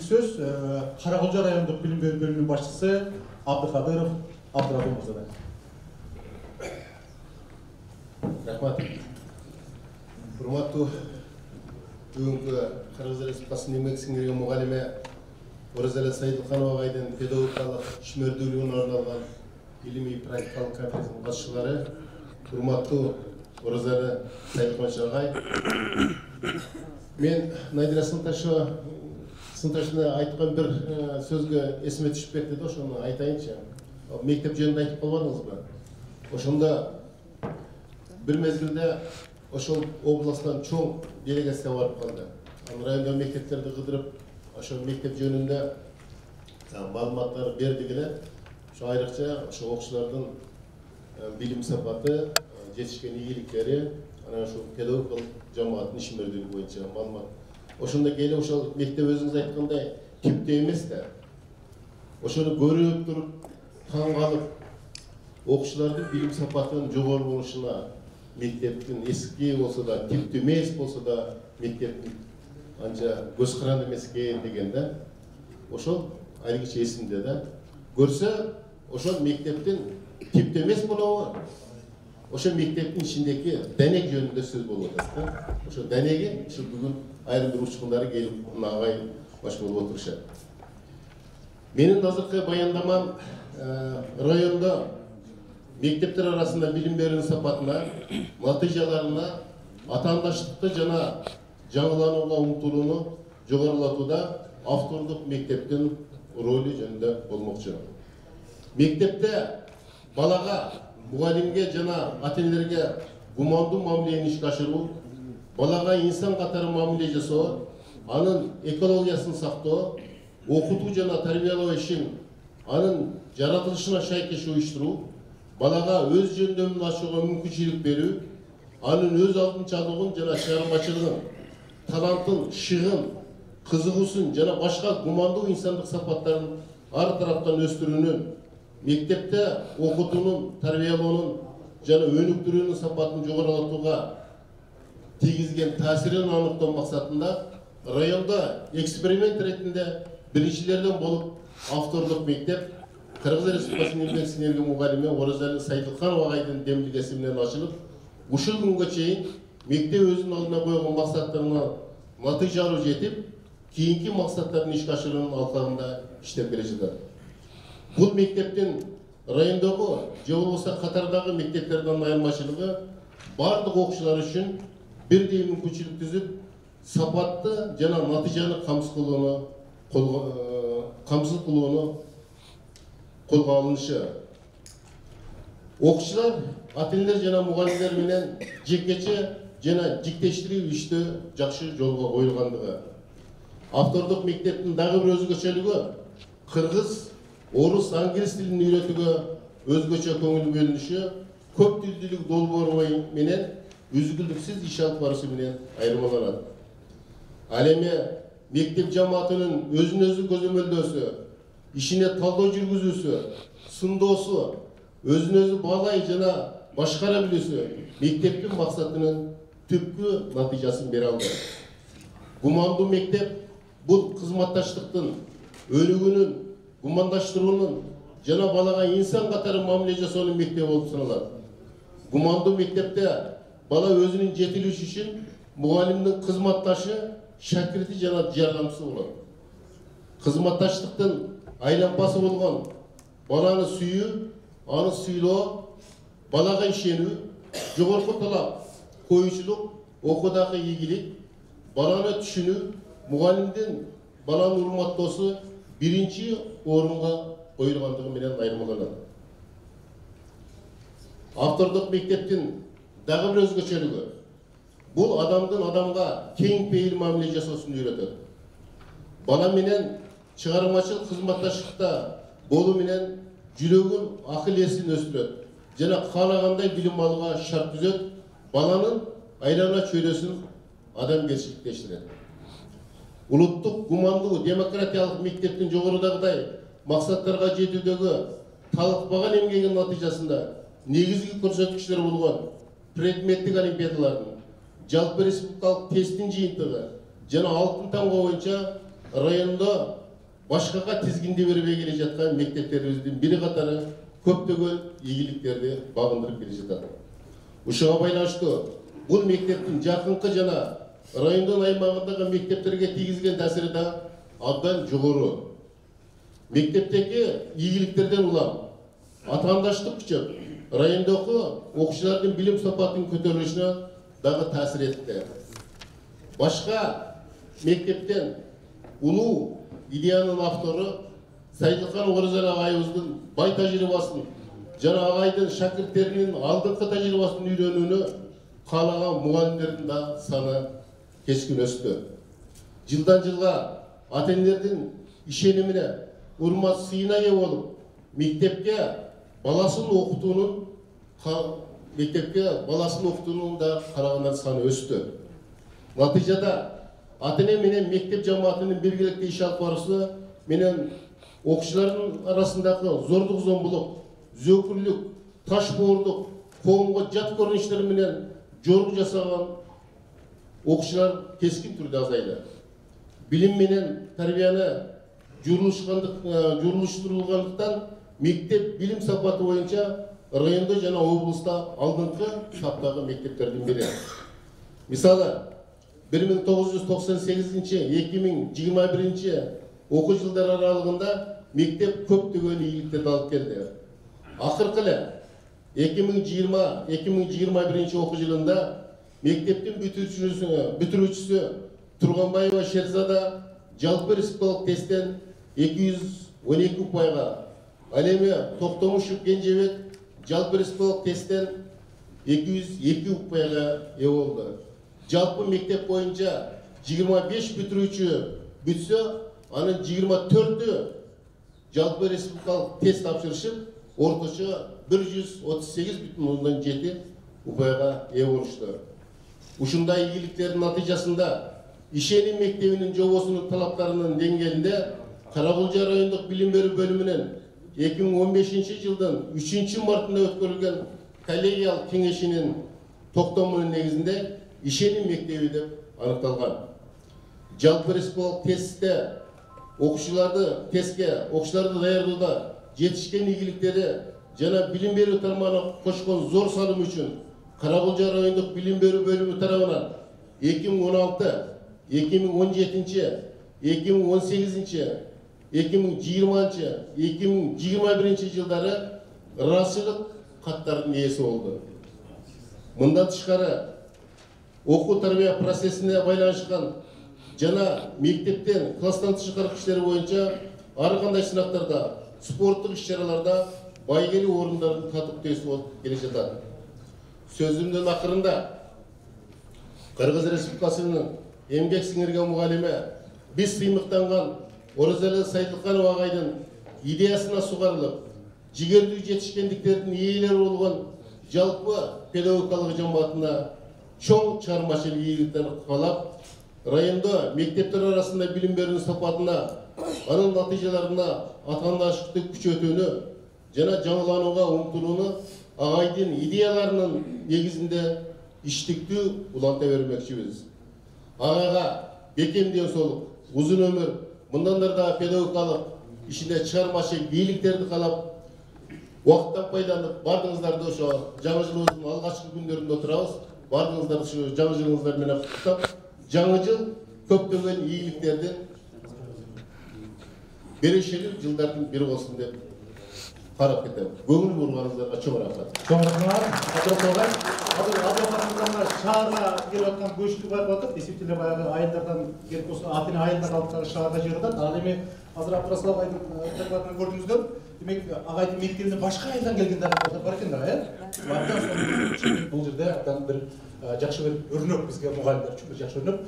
сөз Караколжо райондук билим берүү бөлүмүнүн башчысы Абдыкадыров Абдырахым мырзада. Рахмат. Урматтуу бүгүнкү Кыргыз Республикасынын эмгек сиңирген мугалиме Оразалы Сайдыканова айдын педагогикалык ишмердүүлүгүнө арналган илимий практикалык конференциянын катышчылары, урматтуу Оразалы Сайдыканович агай. Мен Найдира сыныпташына айткан бир сөзгө эсиме түшүп кетти да, ошону айтайынчы. Мектеп жөнүндө айтып калбадыңызбы? Ошондо бир мезгилде ошол областтан чоң делегация барып калды. Райондо мектептерди кыдырып, ошол мектеп жөнүндө маалыматтар берди келе. Ошо айрыкча ошо окуучулардын билим сапаты, жетишкен ийгиликтери, анан ошол педагогикалык жамааттын ишмердүүлүгү боюнча маалымат. Ошондо келе ошол мектеп өзүңүз айткандай типтүү эмес да. Ошону көрүп туруп таң калып, окуучулардын билим сапатынын жогору болушуна, мектептин эски болсо да, типтүү эмес болсо да, мектептин анча көз каранды эмес экен деген да. Ошол айрыкча эсимде да. Көрсө, ошол мектептин типтүү эмес болобу? Ошо мектептин ичиндеги денек жөнүндө сөз болуп атат да. Ошо денеги ушу бүгүн айрым бир учкундары келип агай баш болуп отурушат. Менин азыркы баяндамам райондо мектептер арасында билим берүүнүн сапатына, натыйжаларына, атаандаштыкты жана жаңыланууга умтулууну жогорулатууда автордук мектептин ролу жөнүндө болмокчу. Мектепте балага, мугалимге жана ата-энелерге гумандуу мамилени ишке ашыруу, балага инсан катары мамиле жасоо, анын экологиясын сактоо, окутуу жана тарбиялоо ишин анын жаратылышына шайкеш уюштуруу, балага өз жөндөмүн ачууга мүмкүнчүлүк берүү, анын өз алдынчалыгын жана чыгармачылыгын, талантын, шыгын, кызыгуусун жана башка гумандуу инсандык сапаттарын ар тараптан өстүрүүнүн, мектепте окутуунун, тарбиялоонун жана өнүктүрүүнүн сапатын жогорулатууга тийгизген таасирин аныктоо максатында районда эксперимент ретинде биринчилерден болуп автордук мектеп Кыргыз Республикасынын эмгек сиңирген мугалиме Оразалы Сайдыканова агайдын демилгеси менен ачылып, ушул күнгө чейин мектеп өзүнүн алдына койгон максаттарына натыйжалуу жетип, кийинки максаттарын ишке ашыруунун алкагында иштеп келе жатат. Бул мектептин райондогу же болбосо катардагы мектептерден айырмачылыгы бардык окуучулар үчүн бирдей мүмкүнчүлүк түзүп, сапатты жана натыйжаны камсыз кылууну колго алынышы. Окуучулар, ата-энелер жана мугалимдер менен жекече жана жиктештирүү иштөө жакшы жолго коюлгандыгы. Автордук мектептин дагы бир өзгөчөлүгү кыргыз, орус, англис тилин үйрөтүүгө өзгөчө көңүл бөлүнүшү, көп тилдүүлүк долбоору менен үзгүлтүксүз иш алып баруусу менен айырмаланат. Ал эми мектеп жамаатынын өзүн өзү көзөмөлдөөсү, ишине талдоо жүргүзүүсү, сындоосу, өзүн өзү баалай жана башкара билүүсү мектептин максатынын түпкү натыйжасын бере алды. Гумандуу мектеп бул кызматташтыктын, өнүгүүнүн, гумандаштыруунун жана балага инсан катары мамиле жасоонун мектеби болуп саналат. Гумандуу мектепте бала өзүнүн жетилиши үчүн мугалимдин кызматташы, шакирти жана жардамчысы болот. Кызматташтыктын айлампасы болгон баланы сүйүү, аны сыйлоо, балага ишенүү, жогорку талап коюучулук, окуудагы ийгилик, баланы түшүнүү, мугалимдин баланы урматтоосу биринчи орунга коюлгандыгы менен айырмаланат. Автордук мектептин дагы бир өзгөчөлүгү бул адамдын адамга кең пейил мамиле жасоосун үйрөтөт. Бала менен чыгармачыл кызматташтыкта болуу менен жүрөгүн, акыл эсин өстүрөт жана каалагандай билим алууга шарт түзөт, баланын айлана чөйрөсүн адамгерчиликтештирет. Улуттук гумандуу демократиялык мектептин жогорудагыдай максаттарга жетүүдөгү талыкпаган эмгегинин натыйжасында негизги көрсөткүчтөр болгон предметтик олимпиадалардын, жалпы республикалык тесттин жыйынтыгы жана алтын тамга боюнча районда башкага тизгинде бербей келе жаткан мектептерибиздин бири катары көптөгөн ийгиликтерди багындырып келе жатат. Ушуга байланыштуу бул мектептин жакынкы жана райондун аймагындагы мектептерге тийгизген таасири да абдан жогору. Мектептеги ийгиликтерден улам атаандаштык күчөп, райондогу окуучулардын билим сапатынын көтөрүлүшүнө дагы таасир этти. Башка мектептен улуу идеянын автору Сайдылхан Оразалы агайыбыздын бай тажрыйбасын жана агайдын шакирттеринин алдыңкы тажрыйбасын үйрөнүүнү каалаган мугалимдердин да саны кескин өстү. Жылдан жылга ата-энелердин ишенимине, урмат сыйына ээ болуп, мектепке баласын окутуунун да карагандар саны өстү. Натыйжада ата-эне менен мектеп жамаатынын биргеликте иш алып баруусу менен окуучулардын арасындагы зордук зомбулук, зөөкүрлүк, ташбоордук, коомго жат көрүнүштөр менен жорук жасаган окуучулар кескин түрдө азайды. Билим менен тарбияны журулуштурулгандыктан мектеп билим сапаты боюнча райондо жана облуста алдыңкы саптагы мектептердин бири. Мисалы 1998-2021 окуу жылдары аралыгында мектеп көптөгөн ийгиликтерди алып келди. Акыркы эле 2020-2021 окуу жылында мектептин бүтүрүүчүсү Турганбаева Шерзада жалпы республикалык тесттен 212 упайга, ал эми Токтомушев Кенжебек жалпы республикалык тесттен 202 упайга ээ болду. Жалпы мектеп боюнча 25 бүтүрүүчү бүтсө, анын 24-ü жалпы республикалык тест тапшырышып, орточо 138,7 упайга ээ болушту. Ушундай ийгиликтердин натыйжасында Ишеним мектебинин жобосунун талаптарынын деңгээлинде Каракулча райондук билим берүү бөлүмүнүн 2015 жылдын 3-мартында өткөрүлгөн коллегиал кеңешинин токтомунун негизинде Ишеним мектеби деп аныкталган. Жалпы республикалык тестте окуучуларды даярдоодо жетишкен ийгиликтери жана билим берүү тармагына кошкон зор салым үчүн Каракулча райондук билим берүү бөлүмү тарабынан 2016, 2017, 2018, 2020, 2021 жылдары ыраазычылык каттардын ээси болду. Мындан тышкары окуу тарбия процессине байланышкан жана мектептен класстан тышкары иштери боюнча ар кандай сынактарда, спорттук иш-чараларда байгелүү орундардын катыктөөсү болуп келе жатат. Сөзүмдүн акырында Кыргыз Республикасынын эмгек сиңирген мугалиме биз сыймыктанган Оразалы Сайдылханов агайдын идеясына сугарылып, жигердүү жетишкендиктердин ээлери болгон жалпы педагогикалык жамаатына чоң чыгармачылык ийгиликтер каалап, райондо мектептер арасында билим берүүнүн сапатына, анын натыйжаларына атаандаштыкты күчөтүүнү жана жаңыланууга умтулууну агайдын идеяларынын негизинде иштиктүү уланта бермекчибиз. Агайга бекем денсаулык, узун өмүр, мындан да педагогикалык ишинде чыгармачылык ийгиликтерди каалап, убакыттан пайдаланып, бардыгыңыздарды ошо жаңы жылыбыздын алгачкы күндөрүндө отурабыз. Бардыгыңыздарды ушу жаңы жылыңыздар менен куттуктап, жаңы жыл көптөгөн ийгиликтердин берешелүү жылдардын бири болсун деп карап кетем. Көңүл бурганыңыздарга чоң рахмат. Чоң рахмат. Шаарга келип аткан көчкү байкап атып, действительно баягы айылдардан келип болсо, ата-эне айылдар калыптагы шаарга жыгылат. Ал эми азыр Абдрасыл агайдын докладын көрдүңүздөр. Демек, агайдын мектебине башка айылдан келгендер бар экен да, бул жерде абдан бир жакшы бир өрнөк бизге мугалимдер үчүн бир жакшы өрнөк.